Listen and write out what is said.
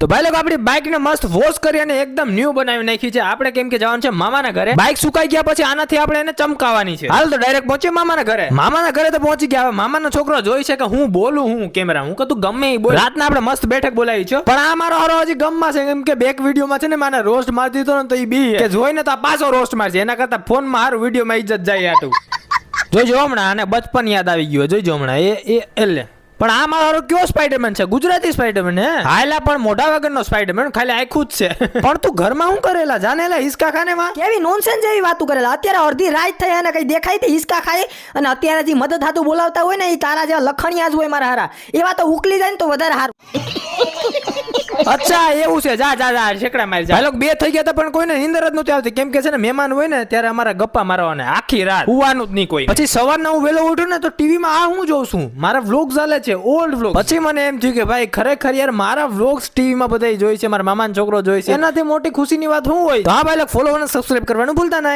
તો ભાઈ લોકો આપણી બાઇક ને મસ્ત વોશ કરી અને એકદમ ન્યુ બનાવી નાખી છે આપણે, કેમ કે જવાનું છે મામાના ઘરે. બાઇક સુકાઈ ગયા પછી આનાથી આપણે એને ચમકાવવાની છે. હાલ તો ડાયરેક્ટ પહોંચીએ મામાના ઘરે. મામાના ઘરે તો પહોંચી ગયા. હવે મામાનો છોકરો જોઈ છે કે હું બોલું હું કેમેરા, હું કતું ગમે એ બોલ. રાતના આપણે મસ્ત બેઠક બોલાવી છે, પણ આ મારો હારો હજી ગમમાં છે, કેમ કે બેક વિડીયોમાં છે ને મને રોસ્ટ મારી દીધો ને તો એ બી કે જોઈને તો આ પાછો રોસ્ટ મારશે. એના કરતા ફોનમાં હારું વિડીયોમાં ઇજ્જત જાય આટું. જોઈજો હમણાં આને બચપન યાદ આવી ગયું. જોઈજો હમણાં એટલે પણ આ મારો કયો સ્પાઈડરમેન છે? ગુજરાતી સ્પાઈડરમેન હે? હાયલા પણ મોઢા વગરનો સ્પાઈડરમેન, ખાલી આખું જ છે. પણ તું ઘરમાં શું કરેલા? જાનેલા હિસકા ખાને માં કેવી નોનસેન્સ જેવી વાતો કરેલા. અત્યારે અડધી રાત થઈ અને કઈ દેખાય તે હિસકા ખાય, અને અત્યારે જે મદદ હાથું બોલાવતા હોય ને એ તારા જેવા લખણિયા જ હોય મારા હારા. એવા તો ઉકલી જાય ને તો વધારે હારું. અચ્છા એવું છે. જા જા જા શેકડા મારી જા. લોકો બે થઈ ગયા હતા પણ કોઈને નીંદર જ નહોતી આવતી, કેમ કે છે ને મહેમાન હોય ને ત્યારે અમારા ગપ્પા મારવાના આખી રાત, હુવાનું જ નહીં કોઈ. પછી સવારના હું વેલો ઉઠ્યો ને તો ટીવીમાં આ હું જોઉં છું, મારા વ્લોગ ચાલે છે, ઓલ્ડ વ્લોગ. પછી મને એમ થયું કે ભાઈ ખરેખર યાર મારા વ્લોગ્સ ટીવીમાં બધા જોઈ છે, મારા મામાનો છોકરો જોઈ છે, એનાથી મોટી ખુશીની વાત શું હોય? તો હા ભાઈ લોકો ફોલો અને સબસ્ક્રાઇબ કરવાનું ભૂલતા નહીં.